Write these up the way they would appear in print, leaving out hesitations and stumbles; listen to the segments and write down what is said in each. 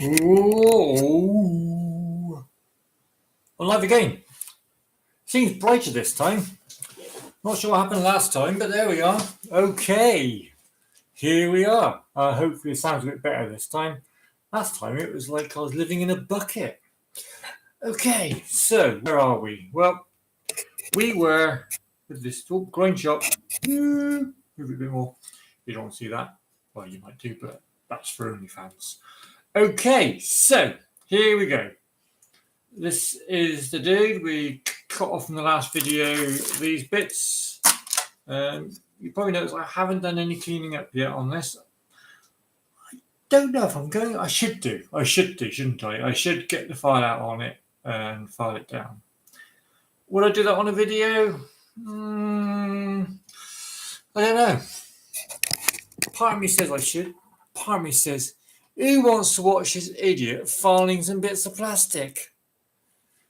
Oh, on live again. Seems brighter this time. Not sure what happened last time, but there we are. Okay, here we are. Hopefully it sounds a bit better this time. Last time it was like I was living in a bucket. Okay, so where are we? Well, we were with this grind shop. Move it a bit more. You don't want to see that. Well, you might do, but that's for OnlyFans. Okay, so here we go. This is the dude. We cut off in the last video these bits. You probably noticed I haven't done any cleaning up yet on this. I don't know if I'm going. I should do, shouldn't I? I should get the file out on it and file it down. Would I do that on a video? I don't know. Part of me says I should. Part of me says, who wants to watch this idiot filing some bits of plastic?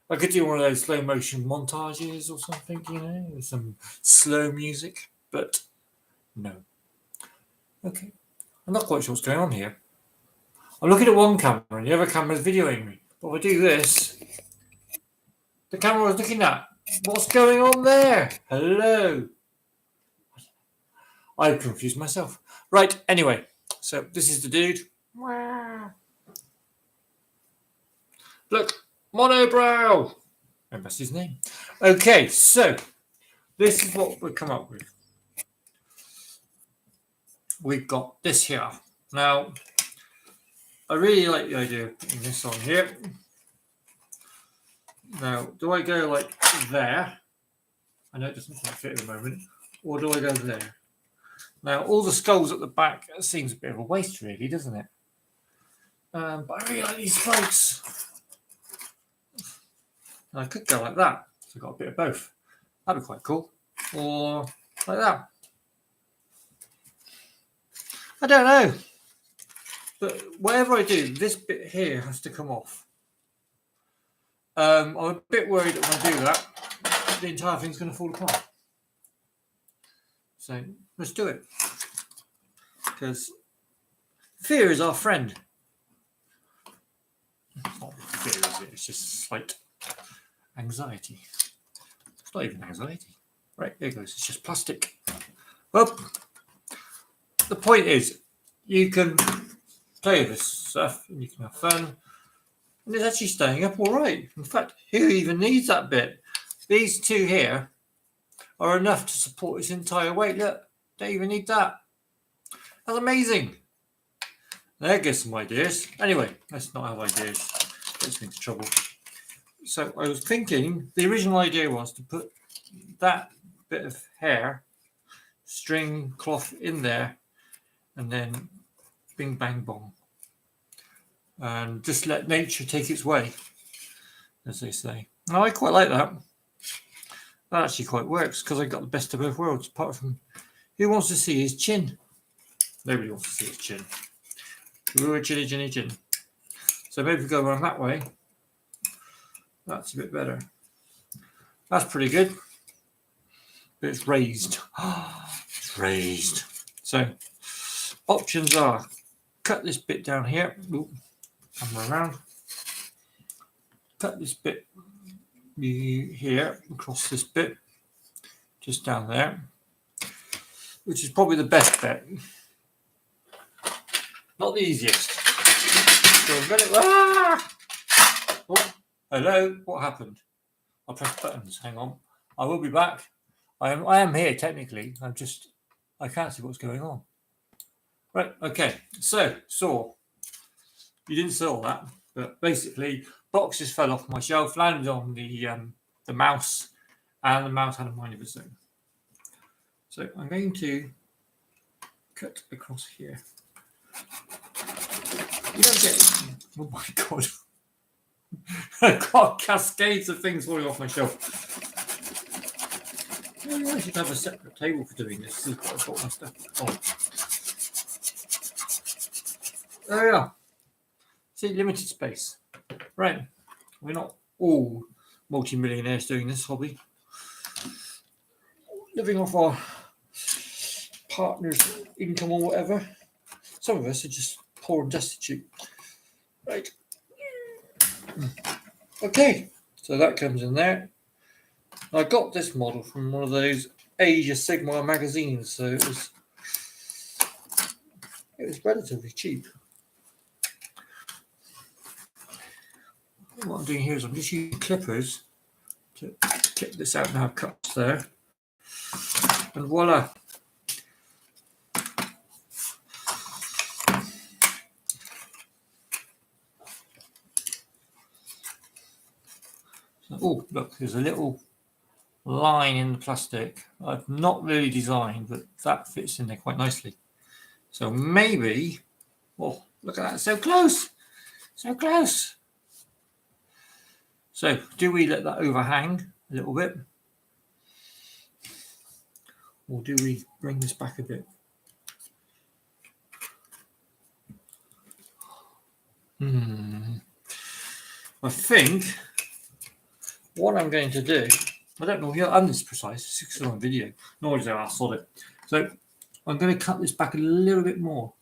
I could do one of those slow motion montages or something, you know, with some slow music, but no. Okay, I'm not quite sure what's going on here. I'm looking at one camera and the other camera's videoing me. But if I do this, the camera was looking at. What's going on there? Hello. I've confused myself. Right, anyway, so this is the dude. Look. Monobrow! And that's his name. Okay, so this is what we've come up with. We've got this here. Now, I really like the idea of putting this on here. Now, do I go like there? I know it doesn't quite fit at the moment. Or do I go there? Now, all the skulls at the back seems a bit of a waste, really, doesn't it? But I really like these spikes. I could go like that, so I've got a bit of both. That'd be quite cool. Or like that. I don't know. But whatever I do, this bit here has to come off. I'm a bit worried that when I do that, the entire thing's going to fall apart. So let's do it. Because fear is our friend. It's not fear, is it? It's just slight anxiety. It's not even anxiety. Right, there it goes. It's just plastic. Well, the point is, you can play with this stuff and you can have fun. And it's actually staying up all right. In fact, who even needs that bit? These two here are enough to support its entire weight. Look, don't even need that. That's amazing. There goes some ideas. Anyway, let's not have ideas. Gets me into trouble. So I was thinking, the original idea was to put that bit of hair, string cloth in there, and then bing, bang, bong. And just let nature take its way, as they say. Now, I quite like that. That actually quite works, because I got the best of both worlds, apart from who wants to see his chin? Nobody wants to see his chin. Ooh, chinny, chinny, chin. So maybe we go around that way. That's a bit better. That's pretty good. But it's raised. It's raised. So options are cut this bit down here. Ooh, come around. Cut this bit here across this bit. Just down there. Which is probably the best bet. Not the easiest. So I've got it. Oh, hello, what happened? I pressed buttons. Hang on. I will be back. I am here technically. I can't see what's going on. Right, okay. So, saw. You didn't saw that, but basically boxes fell off my shelf, landed on the mouse, and the mouse had a mind of its own. So I'm going to cut across here. You don't get. Oh my god! I've got cascades of things falling off my shelf. Maybe I should have a separate table for doing this. See what I've got my stuff on. There we are. See, limited space. Right. We're not all multi-millionaires doing this hobby. Living off our partner's income or whatever. Some of us are just poor and destitute. Right. Okay, so that comes in there. I got this model from one of those Age of Sigmar magazines, so it was relatively cheap. What I'm doing here is I'm just using clippers to clip this out now, cuts there, and voila. So, oh, look, there's a little line in the plastic I've not really designed, but that fits in there quite nicely. So maybe, oh, look at that, so close, so close. So do we let that overhang a little bit? Or do we bring this back a bit? I think what I'm going to do, I don't know, I'm this precise, it's on video, nor is I sod it. So I'm going to cut this back a little bit more.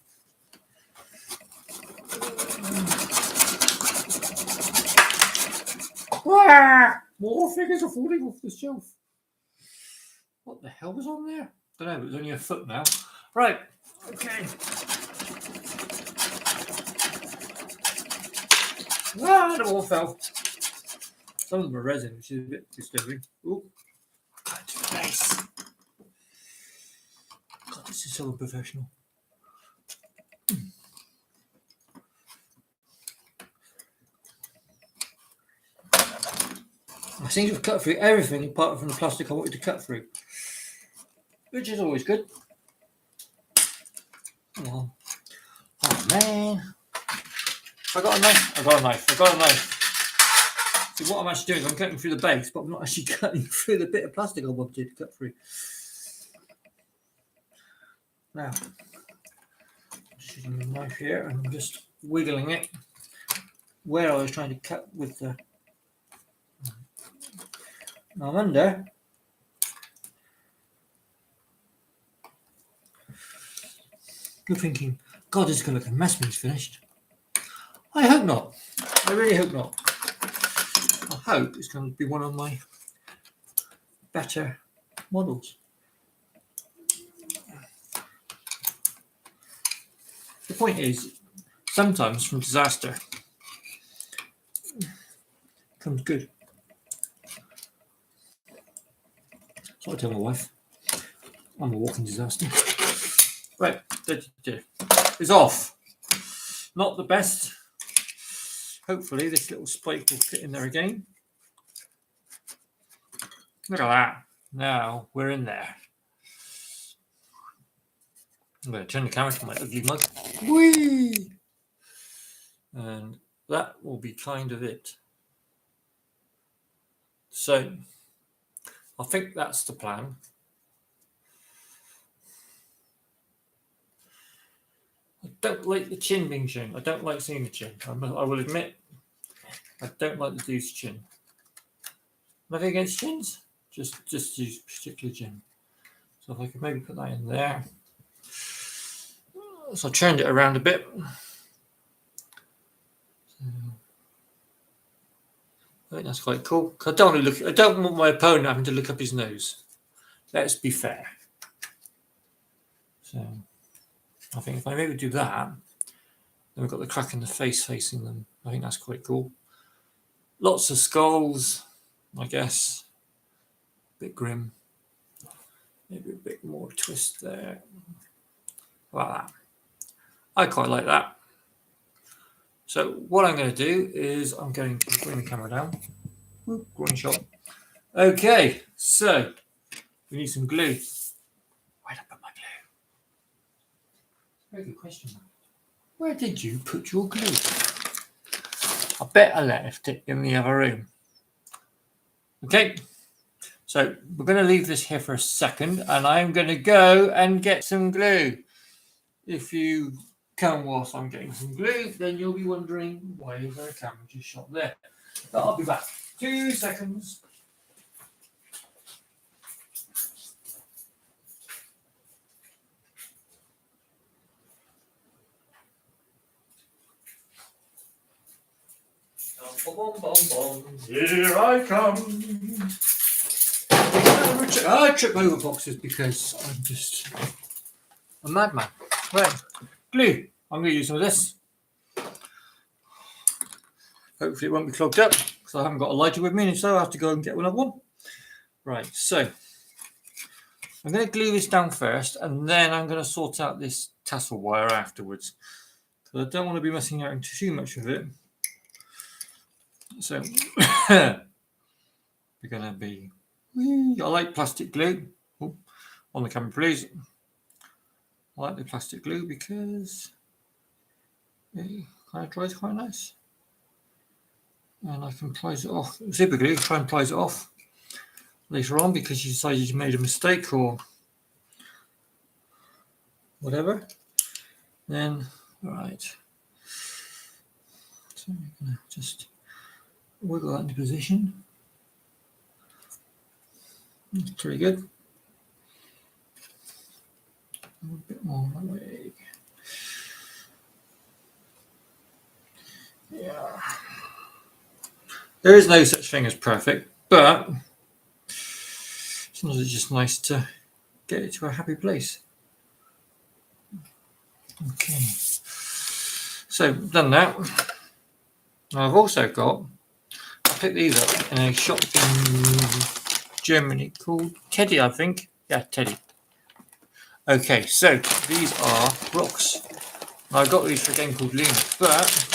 More figures are falling off the shelf. What the hell was on there? I don't know, it was only a foot now. Right, okay. They all fell. Some of them are resin, which is a bit disturbing. Ooh, that's nice. God, this is so unprofessional. I seem to have cut through everything apart from the plastic I wanted to cut through, which is always good. Oh man. I got a knife. See, what I'm actually doing is I'm cutting through the base, but I'm not actually cutting through the bit of plastic I wanted to cut through. Now, I'm just using the knife here and I'm just wiggling it where I was trying to cut with the... Now I'm under. You're thinking, God, this is going to look a mess when it's finished. I hope not. I really hope not. I hope it's going to be one of my better models. The point is, sometimes from disaster comes good. So I tell my wife, I'm a walking disaster. Right, it's off. Not the best. Hopefully this little spike will fit in there again. Look at that. Now we're in there. I'm going to turn the camera to my ugly mug. Whee! And that will be kind of it. So I think that's the plan. I don't like the chin being shown. I don't like seeing the chin. I will admit, I don't like the dude's chin. Nothing against chins, just use particular chin. So if I could maybe put that in there. So I turned it around a bit. I think that's quite cool. I don't want my opponent having to look up his nose. Let's be fair. So I think if I maybe do that, then we've got the crack in the face facing them. I think that's quite cool. Lots of skulls, I guess. A bit grim. Maybe a bit more twist there. Like that. I quite like that. So what I'm going to do is I'm going to bring the camera down. Groin shot. Okay, so we need some glue. Where did I put my glue? Very good question. Where did you put your glue? I bet I left it in the other room. Okay, so we're going to leave this here for a second and I'm going to go and get some glue. If you come whilst I'm getting some glue, then you'll be wondering why is there a camera just shot there. But I'll be back. 2 seconds. Here I come. I trip over boxes because I'm just a madman. Right, glue. I'm going to use some of this. Hopefully it won't be clogged up because I haven't got a lighter with me, and so I have to go and get another one. Right, so I'm going to glue this down first, and then I'm going to sort out this tassel wire afterwards. So I don't want to be messing around too much with it. So we're going to be. I like plastic glue. Oh, on the camera, please. I like the plastic glue because it kind of dries quite nice. And I can prise it off. Super glue, try and prise it off later on because you decided you made a mistake or whatever. Then, right. So I'm going to just wiggle that into position. That's pretty good. A bit more that way. Yeah. There is no such thing as perfect, but sometimes it's just nice to get it to a happy place. Okay. So, done that. I've also got, I picked these up in a shop in Germany called Teddy, I think. Yeah, Teddy. Okay, so these are rocks. Now, I got these for a game called Luna, but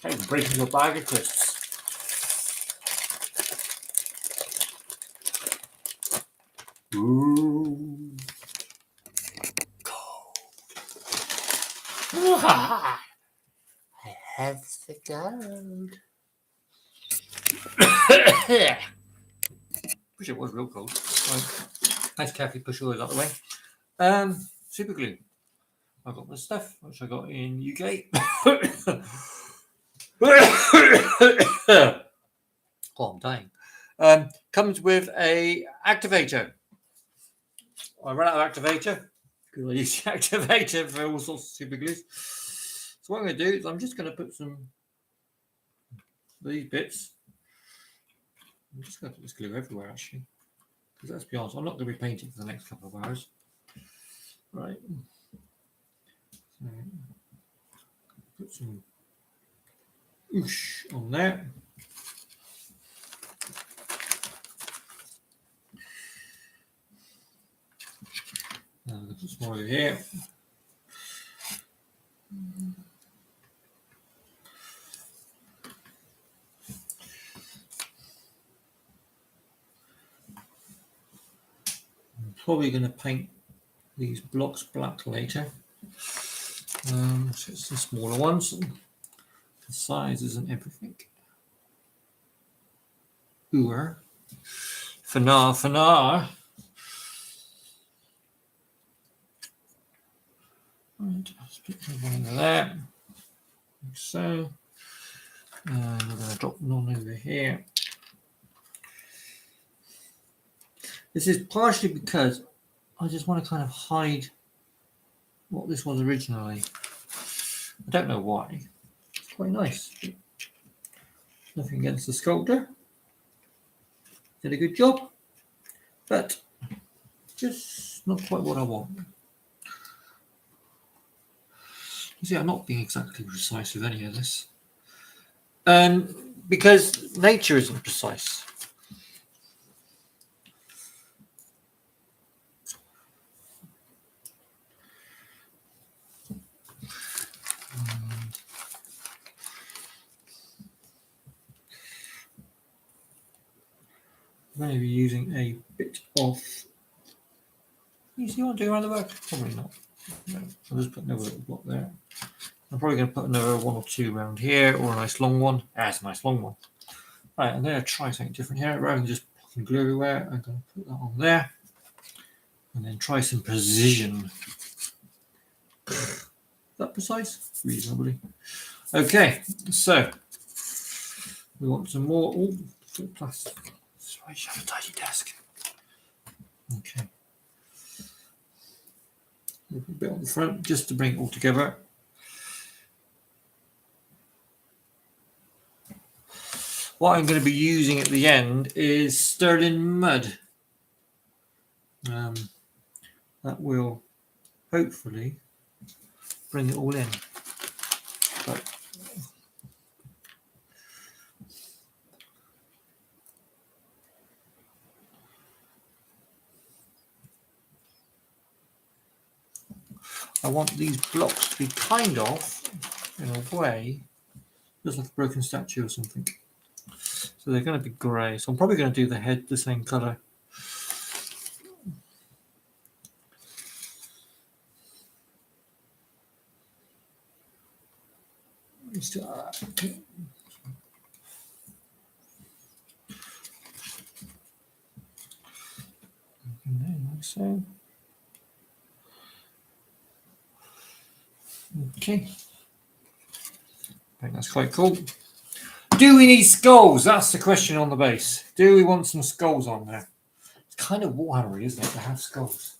okay, breaking your bag of crisps. Ooh. I have the gold. Wish it was real cold. Right. Nice carefully push all those out of the way. Super glue. I got this stuff, which I got in UK. Oh, I'm dying. Comes with a activator. I ran out of activator because I use the activator for all sorts of super glues. So what I'm going to do is I'm just going to put some these bits. I'm just going to put this glue everywhere actually, because let's be honest, I'm not going to be painting for the next couple of hours. Right. So, put some oosh on there. Put some more over here. I'm probably going to paint these blocks black later. So it's the smaller ones. The size isn't everything. Ooher. For now. Right, let's put one into there. Like so. And we're going to drop them on over here. This is partially because I just want to kind of hide what this was originally. I don't know why. It's quite nice. Nothing against the sculptor. Did a good job, but just not quite what I want. You see, I'm not being exactly precise with any of this. Because nature isn't precise. I'm going to be using a bit of. You see what I'm doing around the back? Probably not. No, I'll just put another little block there. I'm probably going to put another one or two around here, or a nice long one. It's a nice long one. Right, I'm going to try something different here. Rather than just putting glue everywhere, I'm going to put that on there. And then try some precision. Is that precise? Reasonably. Okay, so we want some more. Oh, plastic. That's why you have a tidy desk. Okay, A bit on the front just to bring it all together. What I'm going to be using at the end is sterling mud. That will hopefully bring it all in. But I want these blocks to be kind of, in a way, just like a broken statue or something. So they're going to be grey. So I'm probably going to do the head the same colour. So, okay, I think that's quite cool. Do we need skulls? That's the question on the base. Do we want some skulls on there? It's kind of watery, isn't it, to have skulls?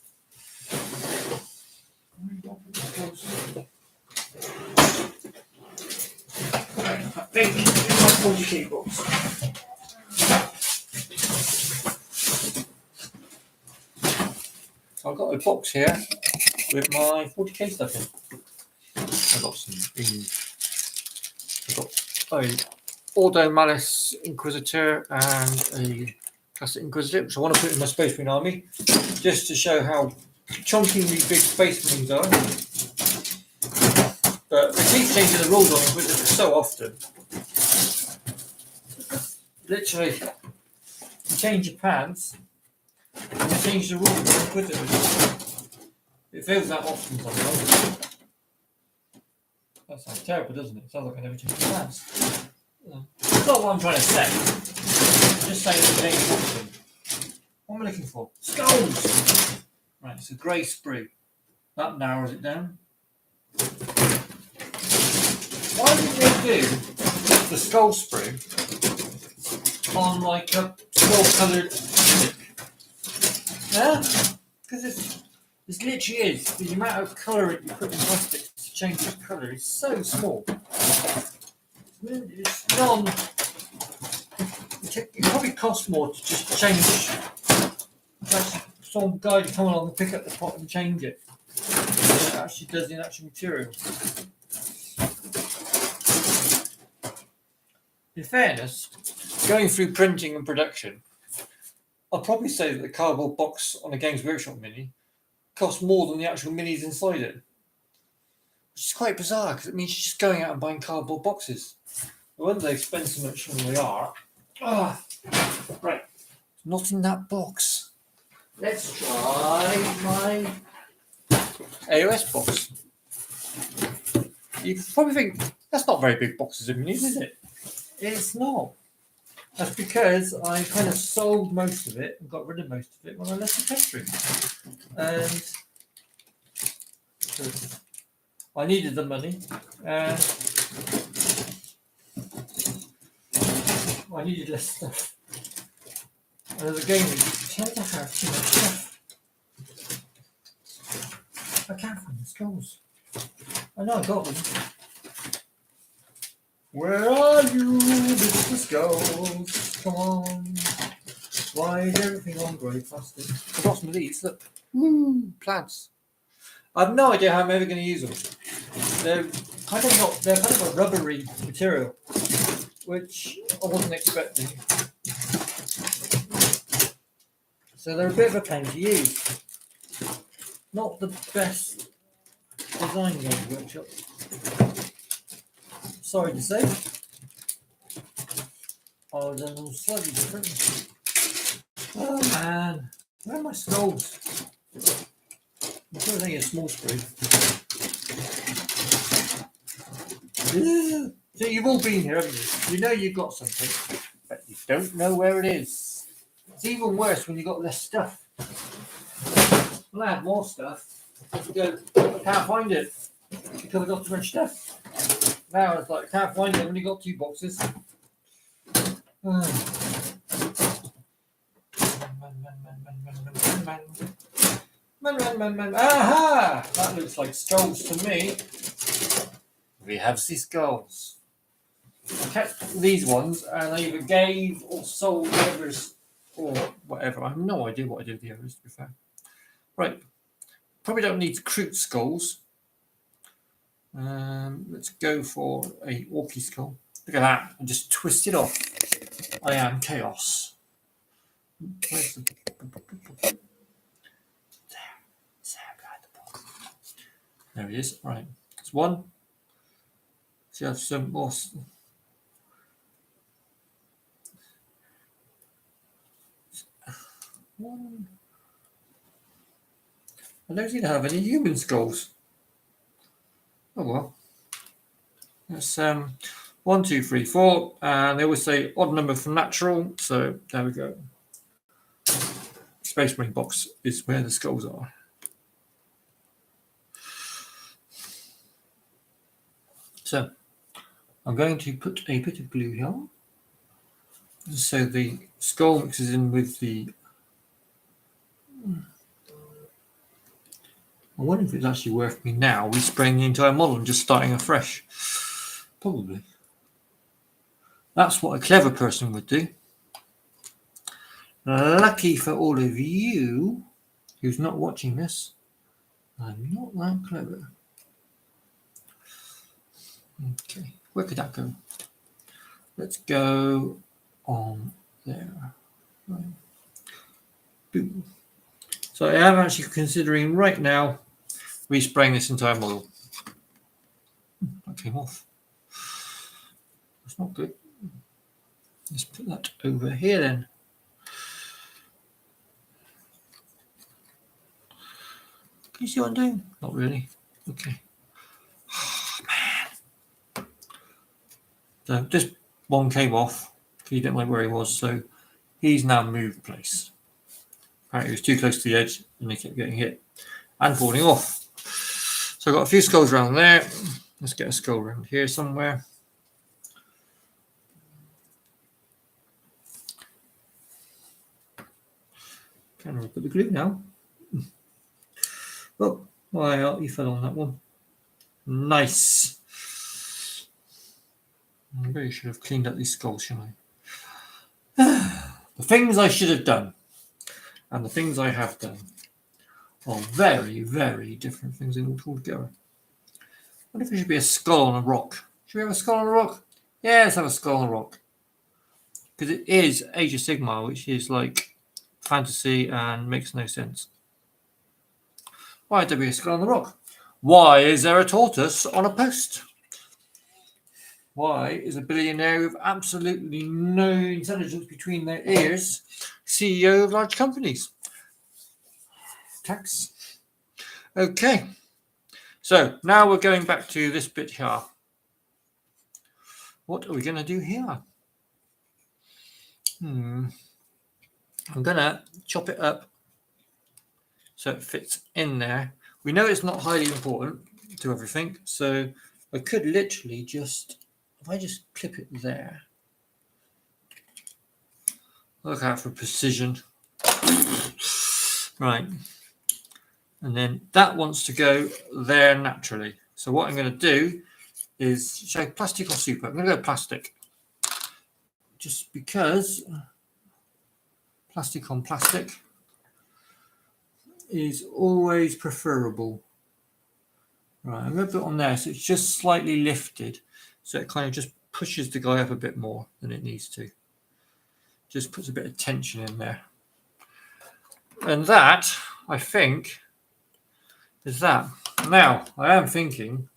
Big 40k box. I've got a box here with my 40k stuff in. I've got some I've got a Ordo Malus Inquisitor and a Classic Inquisitor, which I want to put in my Space Marine army, just to show how chunkingly big Space Marines are. But they keep changing the rules on Inquisitors so often. Literally, you change your pants, and you change the rules on Inquisitors. It feels that often sometimes. That sounds terrible, doesn't it? It sounds like I never changed my pants. That's not what I'm trying to say. I'm just saying that they often. What am I looking for? Skulls! Right, it's a grey sprue. That narrows it down. Why didn't they do the skull sprue on like a skull-coloured stick? Yeah? Because it literally is. The amount of colour you put in plastic to change the colour is so small. It's it probably costs more to just change. Like some guy to come along and pick up the pot and change it. It actually does the actual material. In fairness, going through printing and production, I'll probably say that the cardboard box on a Games Workshop mini costs more than the actual minis inside it. Which is quite bizarre because it means you're just going out and buying cardboard boxes. I wonder they spend so much on they are. Right, not in that box. Let's try my AOS box. You probably think that's not very big boxes of minis, is it? It's not. That's because I kind of sold most of it and got rid of most of it when I left the country. And I needed the money and I needed less stuff. And as a gamer, you tend to have too much stuff. I can't find the skulls. I know I got them. Where are you, Mr. Skulls? Come on. Why is everything on grey plastic? I've got some of these, look. Woo, plants. I have no idea how I'm ever going to use them. They're kind of a rubbery material, which I wasn't expecting. So they're a bit of a pain to use. Not the best design Games Workshop. Sorry to say. I was done them slightly different. Oh man, where are my skulls? I'm sure they get a small sprue. So you've all been here, haven't you? You know you've got something, but you don't know where it is. It's even worse when you've got less stuff. Well, I had more stuff. I can't find it because I got too much stuff. Now it's like I can't find it. I've only got 2 boxes. Man. Aha! That looks like skulls to me. We have the skulls. I kept these ones and I either gave or sold the others or whatever. I have no idea what I did with the others, to be fair. Right. Probably don't need crude skulls. Let's go for a orky skull. Look at that. I just twisted off. I am chaos. There he is. Right. It's one. So you have some more. One. I don't seem to have any human skulls. Oh well. That's 1, 2, 3, 4, and they always say odd number from natural. So there we go. Space Marine box is where the skulls are. So I'm going to put a bit of glue here, so the skull mixes in with the. I wonder if it's actually worth me now respraying the entire model and just starting afresh. Probably. That's what a clever person would do. Lucky for all of you who's not watching this, I'm not that clever. Okay, where could that go? Let's go on there. Right. Boom. So I am actually considering right now respraying this entire model. That came off. That's not good. Let's put that over here then. Can you see what I'm doing? Not really. Okay. Oh, man. So just one came off. He didn't like where he was, so he's now moved place. Apparently he was too close to the edge and he kept getting hit and falling off. So I've got a few skulls around there. Let's get a skull around here somewhere. Can I put the glue now? Oh, well, you fell on that one. Nice. I really should have cleaned up these skulls, shouldn't I? The things I should have done and the things I have done are very, very different things altogether. I wonder if there should be a skull on a rock. Should we have a skull on a rock? Yeah, let's have a skull on a rock. Because it is Age of Sigmar, which is like fantasy and makes no sense. Why would there be a skull on the rock? Why is there a tortoise on a post? Why is a billionaire with absolutely no intelligence between their ears CEO of large companies? Tax. Okay. So now we're going back to this bit here. What are we going to do here? I'm going to chop it up so it fits in there. We know it's not highly important to everything, so I could literally just, if I just clip it there, look out for precision. Right. And then that wants to go there naturally. So what I'm going to do is show plastic or super. I'm going to go plastic. Just because plastic on plastic is always preferable. Right, I'm going to put it on there so it's just slightly lifted. So it kind of just pushes the guy up a bit more than it needs to. Just puts a bit of tension in there. And that, I think, is that. Now, I am thinking,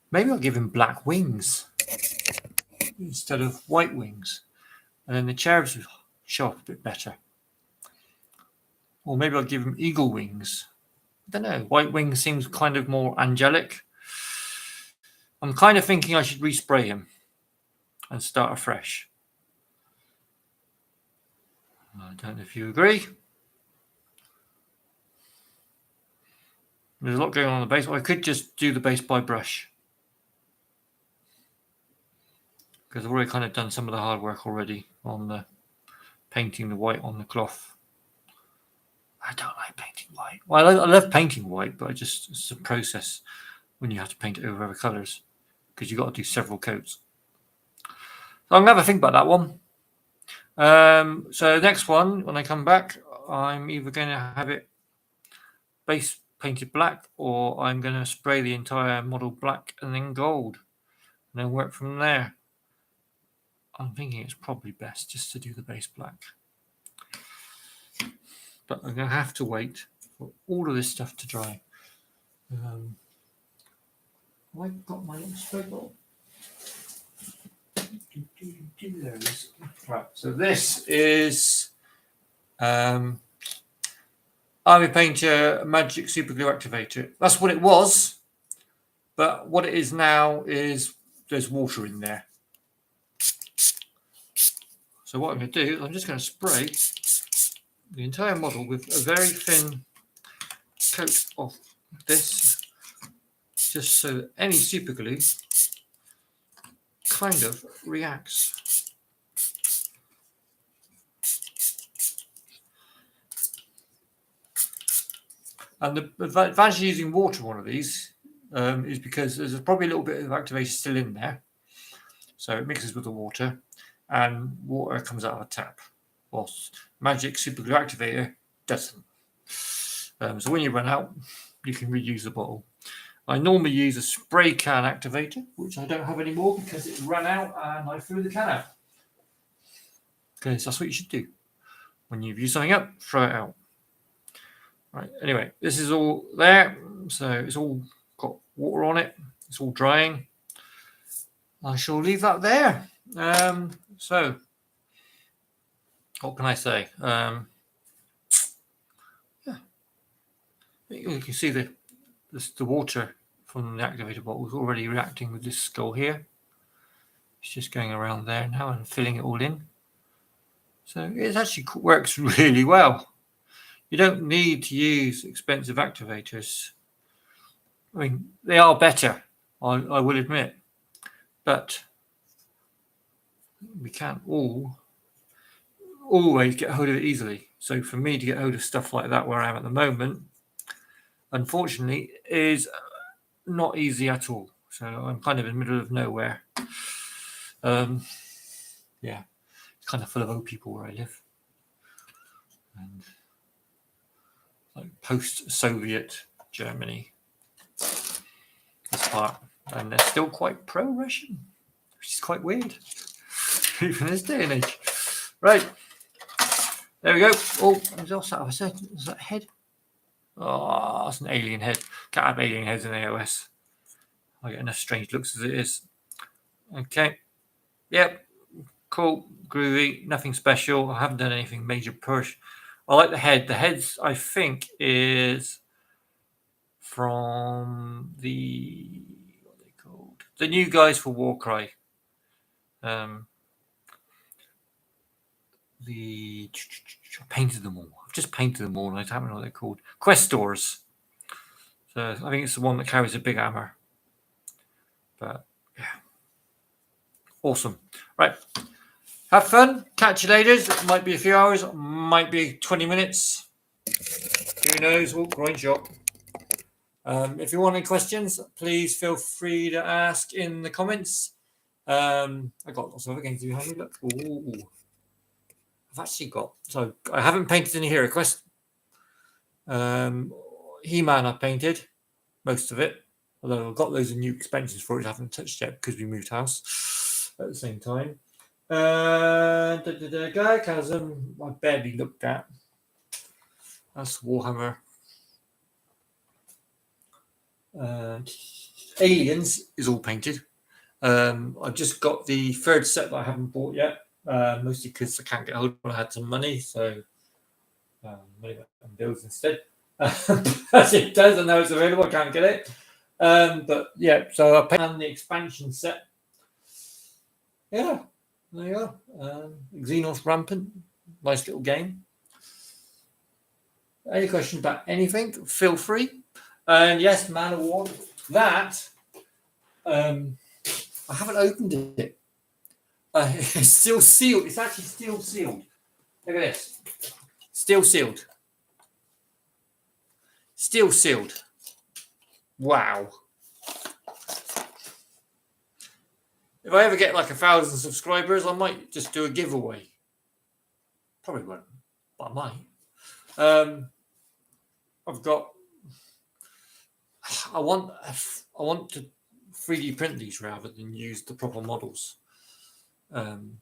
maybe I'll give him black wings instead of white wings. And then the cherubs will show up a bit better. Or maybe I'll give him eagle wings. I don't know. White wings seems kind of more angelic. I'm kind of thinking I should respray him and start afresh. I don't know if you agree. There's a lot going on the base. Or I could just do the base by brush. Because I've already kind of done some of the hard work already on the painting the white on the cloth. I don't like painting white. Well, I love painting white, but it's a process when you have to paint it over other colours because you've got to do several coats. So I'm going to have a think about that one. So next one, when I come back, I'm either going to have it base painted black or I'm going to spray the entire model black and then gold and then work from there. I'm thinking it's probably best just to do the base black. But I'm going to have to wait for all of this stuff to dry. I've got my little spray bottle. There it is. Right, so this is Army Painter Magic Super Glue Activator. That's what it was, but what it is now is there's water in there. So what I'm going to do is I'm just going to spray the entire model with a very thin coat of this, just so that any super glue kind of reacts. And the advantage of using water on one of these is because there's probably a little bit of activation still in there. So it mixes with the water and water comes out of a tap. Whilst Magic Super Glue Activator doesn't. So when you run out, you can reuse the bottle. I normally use a spray can activator, which I don't have anymore because it ran out and I threw the can out. Because that's what you should do. When you've used something up, throw it out. Right, anyway, this is all there. So it's all got water on it. It's all drying. I shall leave that there. So, what can I say? Yeah, you can see the water from the activator bottle is already reacting with this skull here. It's just going around there now and filling it all in. So it actually works really well. You don't need to use expensive activators. I mean, they are better, I will admit, but we can't always get hold of it easily. So for me to get hold of stuff like that where I am at the moment, unfortunately, is not easy at all. So I'm kind of in the middle of nowhere. Yeah, it's kind of full of old people where I live. And like post-Soviet Germany, this part. And they're still quite pro-Russian, which is quite weird, even in this day and age. Right, there we go. Oh, what's that? Was that a head? Oh, that's an alien head. Can't have alien heads in AOS. I get enough strange looks as it is. Okay. Yep. Cool. Groovy. Nothing special. I haven't done anything major push. I like the head. The heads, I think, is from the... what are they called? The new guys for Warcry. I painted them all. I've just painted them all and I don't know what they're called. Questors. So I think it's the one that carries a big hammer. But yeah. Awesome. Right. Have fun. Catch you later. It might be a few hours. Might be 20 minutes. Who knows? Oh, groin shot. If you want any questions, please feel free to ask in the comments. I got lots of other games to do. Have you look? Ooh. I've actually got, so I haven't painted any Hero Quest. He-Man I painted most of it, although I've got loads of new expansions for it I haven't touched yet because we moved house at the same time. Chasm I barely looked at. That's Warhammer. Aliens is all painted. I've just got the third set that I haven't bought yet. Mostly because I can't get hold of it. I had some money, so money and bills instead. As it does, I know it's available. I can't get it. But yeah, so I paid on the expansion set. Yeah, there you go. Xenos Rampant, nice little game. Any questions about anything? Feel free. And yes, Man of War. That I haven't opened it. It's still sealed. It's actually still sealed. Look at this. Still sealed. Still sealed. Wow. If I ever get like 1,000 subscribers, I might just do a giveaway. Probably won't, but I might. I've got. I want to 3D print these rather than use the proper models.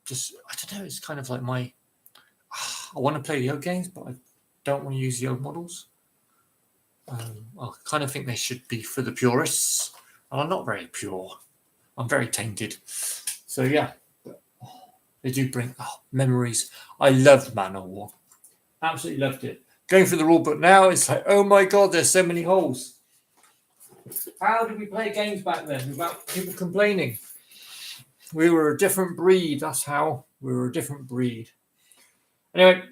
Just I don't know. It's kind of like my. I want to play the old games, but I don't want to use the old models. I kind of think they should be for the purists, and I'm not very pure. I'm very tainted. So yeah, they do bring memories. I loved Man of War. Absolutely loved it. Going through the rule book now, it's like, oh my god, there's so many holes. How did we play games back then without people complaining? We were a different breed. That's how. We were a different breed. Anyway,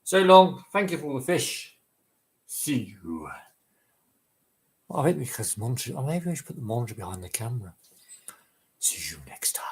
so long. Thank you for all the fish. See you. Well, I think because maybe I should put the monitor behind the camera. See you next time.